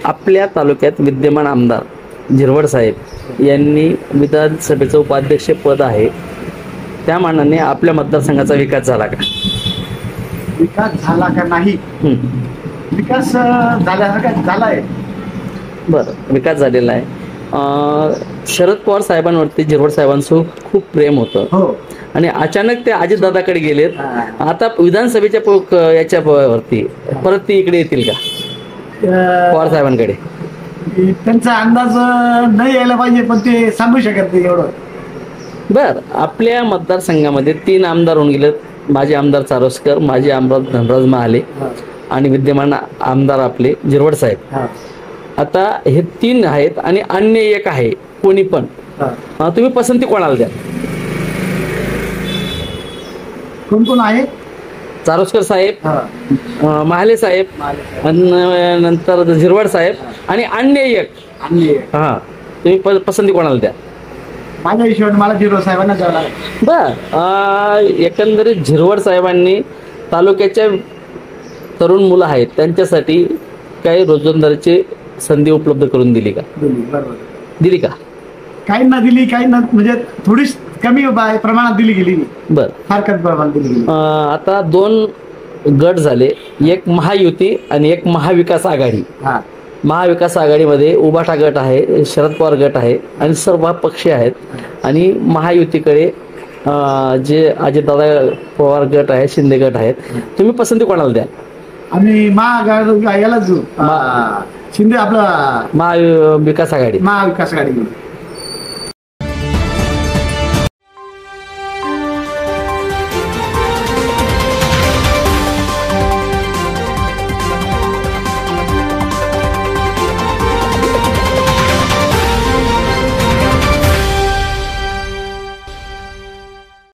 आपल्या तालुक्यात विद्यमान आमदार झिरवड साहेब यांनी विधानसभेचं उपाध्यक्ष पद आहे, त्या मानाने आपल्या मतदारसंघाचा विकास झाला का? विकास झाला का नाही? विकास झाल्यासारखा झालाय. बरं, विकास झालेला आहे. शरद पवार साहेबांवरती झिरवड साहेबांचं खूप प्रेम होतं. हो. आणि अचानक ते अजितदादाकडे गेलेत. आता विधानसभेच्या याच्या वरती परत ते इकडे येतील का पवार साहेबांकडे? त्यांचा अंदाज नाही यायला पाहिजे, पण ते सांगू शकत नाही एवढं. बर, आपल्या मतदारसंघामध्ये 3 आमदार होऊन गेलेत. माजी आमदार चारोस्कर, माजी आमदार धनराज महाले आणि विद्यमान आमदार आपले झिरवड साहेब. आता हे 3 आहेत आणि अन्य एक आहे कोणी पण. तुम्ही पसंती कोणाला द्या? कोण कोण आहे? चारोस्कर साहेब, महाले साहेब, नंतर झिरवड साहेब आणि अन्य एक. हा, तुम्ही पसंती कोणाला द्या? माझ्या हिशोबाने मला झिरवड साहेबांना द्यावं लागेल. बर, एकंदरीत झिरवड साहेबांनी तालुक्याच्या तरुण मुलं आहेत त्यांच्यासाठी काही रोजंदारीची संधी उपलब्ध करून दिली का? दिली का? काही ना दिली, काही ना, म्हणजे थोडी कमी प्रमाणात दिली गेली. बर, फार कमी प्रमाणात दिली गेली. आता 2 गट झाले, एक महायुती आणि एक महाविकास आघाडी. महाविकास आघाडीमध्ये उभाटा गट आहे, शरद पवार गट आहे आणि सर्व पक्षी आहेत. आणि महायुतीकडे जे अजितदादा पवार गट आहे, शिंदे गट आहेत. तुम्ही पसंती कोणाला द्या? आम्ही याला शिंदे आपला महाविकास आघाडी. महाविकास आघाडी.